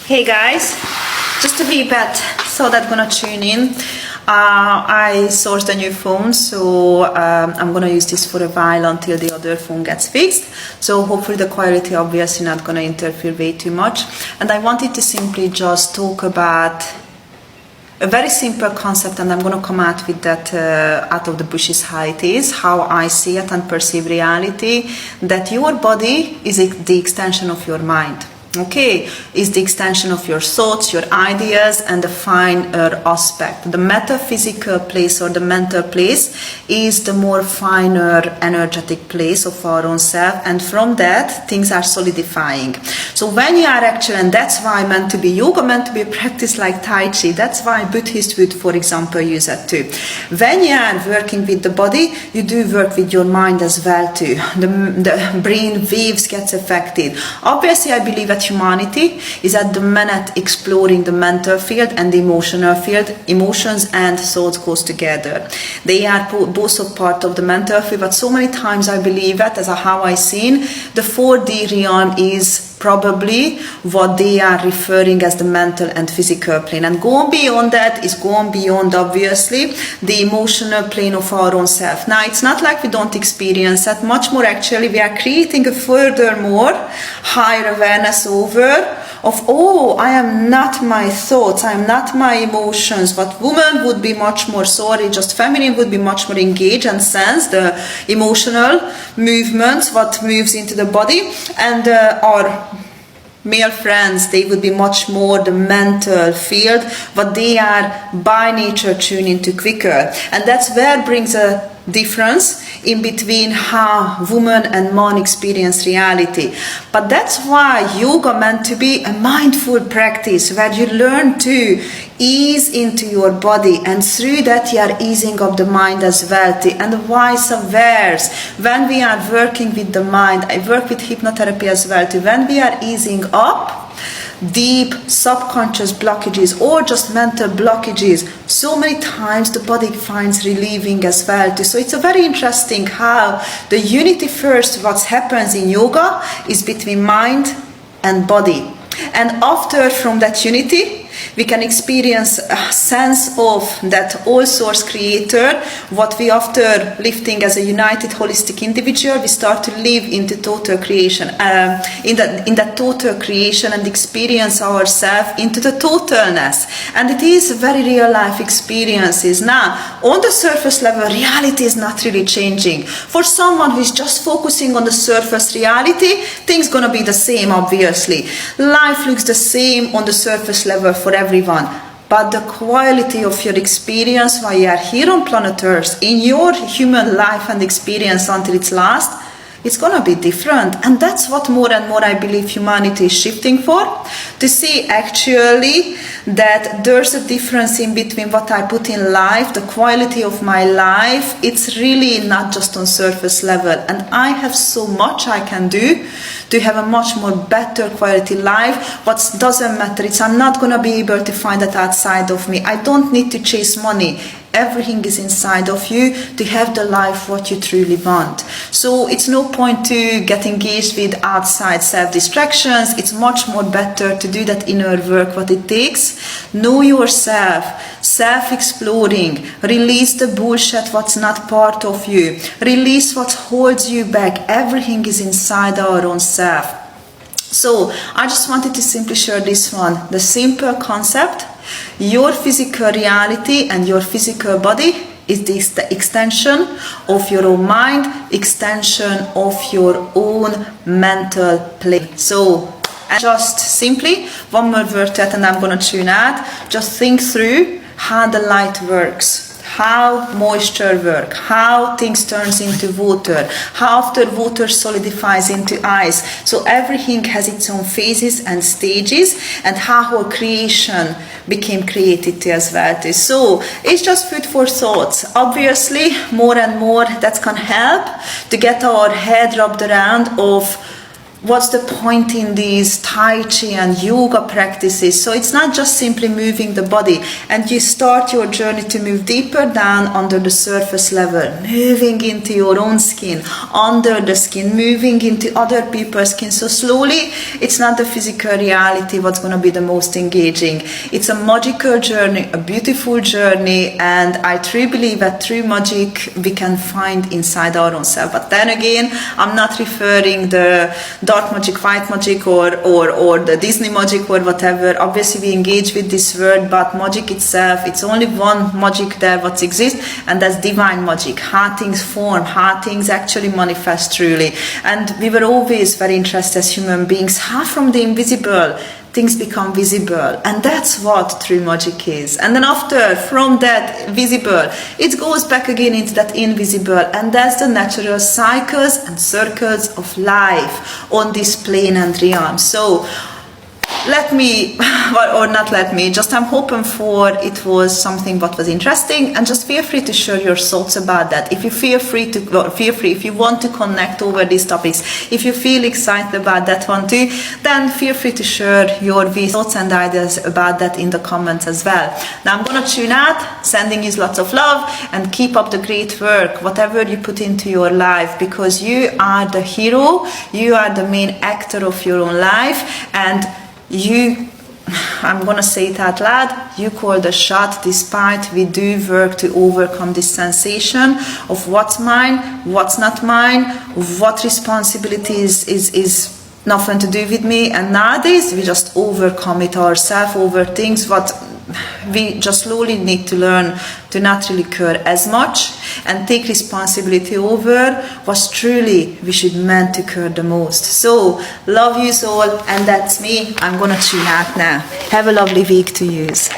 Hey guys, just a wee bit, thought I'm gonna tune in. I sourced a new phone, so I'm gonna use this for a while until the other phone gets fixed. So hopefully the quality obviously not gonna interfere way too much. And I wanted to simply just talk about a very simple concept, and I'm going to come out with that out of the bushes how it is, how I see it and perceive reality, that your body is the extension of your mind. Okay, is the extension of your thoughts, your ideas, and the finer aspect. The metaphysical place or the mental place is the more finer energetic place of our own self, and from that things are solidifying. So when you are actually, and that's why meant to be yoga, meant to be a practice like Tai Chi, that's why Buddhists would, for example, use it too. When you are working with the body, you do work with your mind as well too. The brain waves gets affected. Obviously, I believe that humanity is at the minute exploring the mental field and the emotional field. Emotions and thoughts goes together. They are both a part of the mental field, but so many times I believe that, as how I seen, the 4D realm is probably what they are referring as the mental and physical plane, and going beyond that is going beyond obviously the emotional plane of our own self. Now it's not like we don't experience that, much more actually we are creating a furthermore higher awareness over of, oh, I am not my thoughts, I am not my emotions. What woman would be much more, just feminine would be much more engaged and sense the emotional movements, what moves into the body, and our male friends, they would be much more the mental field, but they are by nature tuned into quicker. And that's where brings a difference in between how woman and man experience reality. But that's why yoga meant to be a mindful practice where you learn to ease into your body, and through that you are easing up the mind as well too, and vice versa. When we are working with the mind, I work with hypnotherapy as well too, when we are easing up deep subconscious blockages or just mental blockages, so many times the body finds relieving as well too. So it's a very interesting how the unity first, what happens in yoga is between mind and body, and after from that unity we can experience a sense of that all source creator. What we after lifting as a united holistic individual, we start to live into total creation, in that total creation, and experience ourselves into the totalness. And it is very real life experiences. Now on the surface level reality is not really changing. For someone who is just focusing on the surface reality, things gonna be the same. Obviously life looks the same on the surface level for everyone, but the quality of your experience while you are here on planet Earth, in your human life and experience until its last, it's gonna be different. And that's what more and more I believe humanity is shifting for, to see actually that there's a difference in between what I put in life, the quality of my life. It's really not just on surface level, and I have so much I can do to have a much more better quality life. What doesn't matter, I'm not gonna be able to find that outside of me. I don't need to chase money. Everything is inside of you to have the life what you truly want. So it's no point to get engaged with outside self-distractions. It's much more better to do that inner work what it takes. Know yourself, self-exploring, release the bullshit what's not part of you, release what holds you back. Everything is inside our own self. So I just wanted to simply share this one, the simple concept. Your physical reality and your physical body is the extension of your own mind, extension of your own mental plane. So just simply one more word to it, and I'm going to tune out. Just think through how the light works, how moisture works, how things turns into water, how after water solidifies into ice. So everything has its own phases and stages, and how our creation became created as well too. So it's just food for thoughts. Obviously more and more that can help to get our head wrapped around of what's the point in these Tai Chi and yoga practices? So it's not just simply moving the body, and you start your journey to move deeper down under the surface level, moving into your own skin, under the skin, moving into other people's skin. So slowly, it's not the physical reality what's going to be the most engaging. It's a magical journey, a beautiful journey, and I truly believe that through magic we can find inside our own self. But then again, I'm not referring the dark magic, white magic, or the Disney magic or whatever. Obviously we engage with this word, but magic itself, it's only one magic there what exists, and that's divine magic. How things form, how things actually manifest truly. And we were always very interested as human beings how from the invisible things become visible, and that's what true magic is. And then after, from that visible, it goes back again into that invisible, and that's the natural cycles and circles of life on this plane and realm. So let me, or not let me, just I'm hoping for it was something what was interesting, and just feel free to share your thoughts about that. If you feel free, if you want to connect over these topics, if you feel excited about that one too, then feel free to share your thoughts and ideas about that in the comments as well. Now I'm gonna tune out, sending you lots of love, and keep up the great work, whatever you put into your life, because you are the hero, you are the main actor of your own life, and I'm gonna say it out loud, you call the shot, despite we do work to overcome this sensation of what's mine, what's not mine, what responsibility is nothing to do with me. And nowadays we just overcome it ourselves over things what we just slowly need to learn to not really care as much, and take responsibility over what truly we should meant to care the most. So love you all, and that's me. I'm gonna tune out now. Have a lovely week to use.